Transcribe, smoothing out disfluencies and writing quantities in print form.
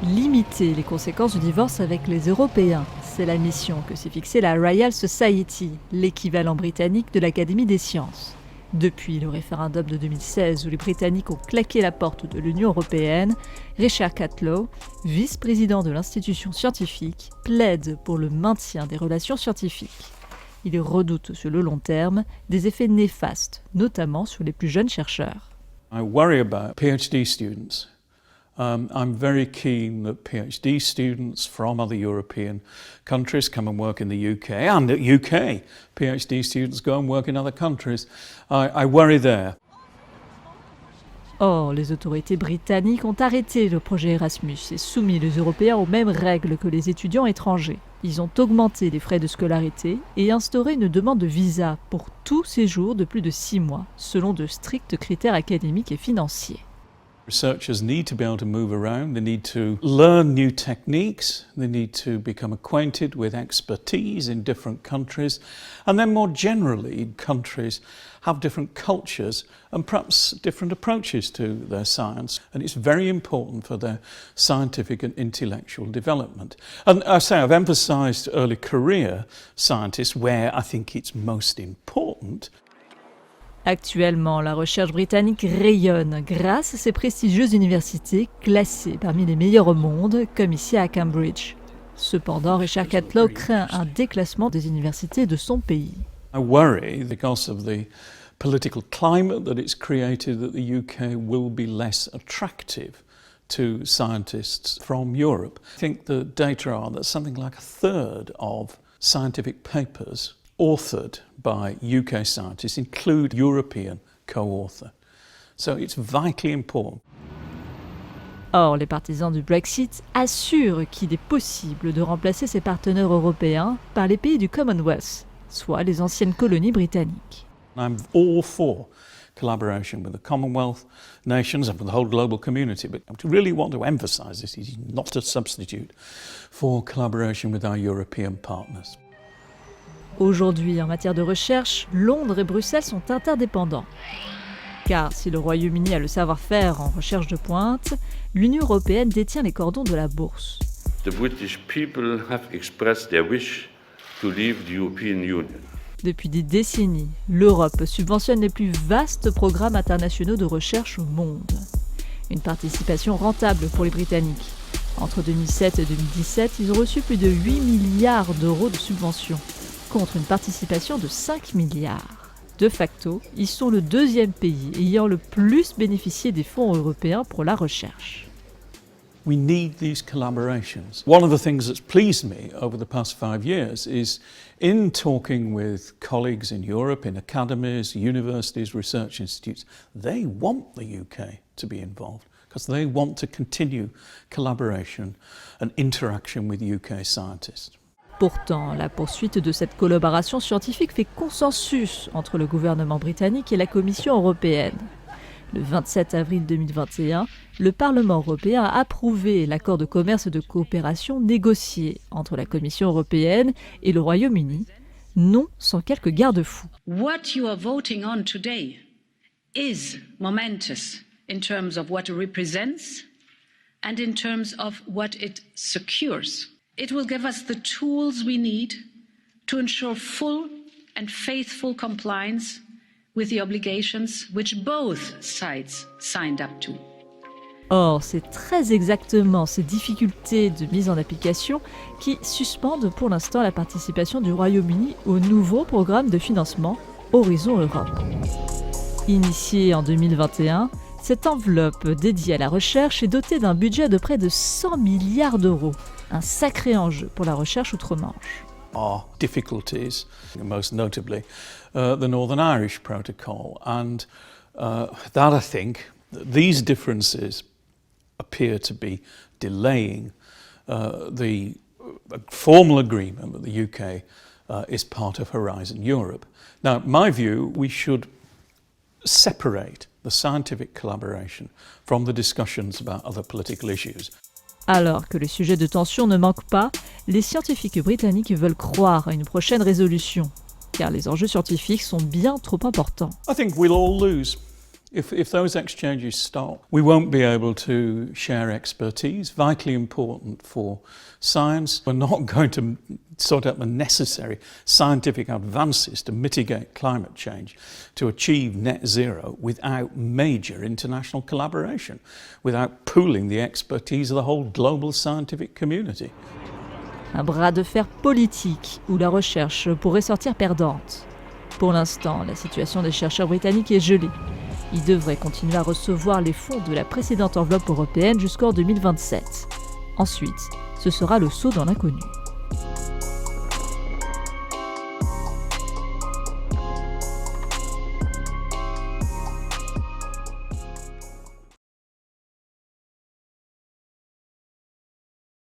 Limiter les conséquences du divorce avec les Européens, c'est la mission que s'est fixée la Royal Society, l'équivalent britannique de l'Académie des sciences. Depuis le référendum de 2016 où les Britanniques ont claqué la porte de l'Union européenne, Richard Catlow, vice-président de l'institution scientifique, plaide pour le maintien des relations scientifiques. Il redoute sur le long terme des effets néfastes, notamment sur les plus jeunes chercheurs. I worry about PhD students. I'm very keen that PhD students from other European countries come and work in the UK, and at UK, PhD students go and work in other countries. I worry there. Or, les autorités britanniques ont arrêté le projet Erasmus et soumis les Européens aux mêmes règles que les étudiants étrangers. Ils ont augmenté les frais de scolarité et instauré une demande de visa pour tout séjour de plus de 6 mois, selon de stricts critères académiques et financiers. Researchers need to be able to move around, they need to learn new techniques, they need to become acquainted with expertise in different countries, and then more generally, countries have different cultures and perhaps different approaches to their science, and it's very important for their scientific and intellectual development. And I say I've emphasised early career scientists where I think it's most important. Actuellement, la recherche britannique rayonne grâce à ses prestigieuses universités classées parmi les meilleures au monde, comme ici à Cambridge. Cependant, Richard Catlow craint un déclassement des universités de son pays. I worry because of the political climate that it's created that the UK will be less attractive to scientists from Europe. I think the data are that something like a third of scientific papers authored by UK scientists include European co-author. So it's vitally important. Or, les partisans du Brexit assurent qu'il est possible de remplacer ses partenaires européens par les pays du Commonwealth, soit les anciennes colonies britanniques. I'm all for collaboration with the Commonwealth nations and with the whole global community, but I really want to emphasise this, it is not a substitute for collaboration with our European partners. Aujourd'hui, en matière de recherche, Londres et Bruxelles sont interdépendants. Car si le Royaume-Uni a le savoir-faire en recherche de pointe, l'Union européenne détient les cordons de la bourse. The British people have expressed their wish to leave the European Union. Depuis des décennies, l'Europe subventionne les plus vastes programmes internationaux de recherche au monde. Une participation rentable pour les Britanniques. Entre 2007 et 2017, ils ont reçu plus de 8 milliards d'euros de subventions, contre une participation de 5 milliards. De facto, ils sont le deuxième pays ayant le plus bénéficié des fonds européens pour la recherche. We need these collaborations. One of the things that's pleased me over the past 5 years is in talking with colleagues in Europe, in academies, universities, research institutes, they want the UK to be involved because they want to continue collaboration and interaction with UK scientists. Pourtant, la poursuite de cette collaboration scientifique fait consensus entre le gouvernement britannique et la Commission européenne. Le 27 avril 2021, le Parlement européen a approuvé l'accord de commerce et de coopération négocié entre la Commission européenne et le Royaume-Uni, non sans quelques garde-fous. What you are voting on today is momentous in terms of what it represents and in terms of what it secures. It will give us the tools we need to ensure full and faithful compliance with the obligations which both sides signed up to. Or, c'est très exactement ces difficultés de mise en application qui suspendent pour l'instant la participation du Royaume-Uni au nouveau programme de financement Horizon Europe. Initié en 2021, cette enveloppe dédiée à la recherche est dotée d'un budget de près de 100 milliards d'euros, un sacré enjeu pour la recherche outre-Manche. Are difficulties, most notably the Northern Irish Protocol, and that I think these differences appear to be delaying the formal agreement that the UK is part of Horizon Europe. Now, in my view, we should separate the scientific collaboration from the discussions about other political issues. Alors que les sujets de tension ne manquent pas, les scientifiques britanniques veulent croire à une prochaine résolution, car les enjeux scientifiques sont bien trop importants. I think we'll all lose If those exchanges stop, we won't be able to share expertise, vitally important for science. We're not going to sort out the necessary scientific advances to mitigate climate change, to achieve net zero without major international collaboration, without pooling the expertise of the whole global scientific community. Un bras de fer politique où la recherche pourrait sortir perdante. Pour l'instant, la situation des chercheurs britanniques est gelée. Ils devraient continuer à recevoir les fonds de la précédente enveloppe européenne jusqu'en 2027. Ensuite, ce sera le saut dans l'inconnu.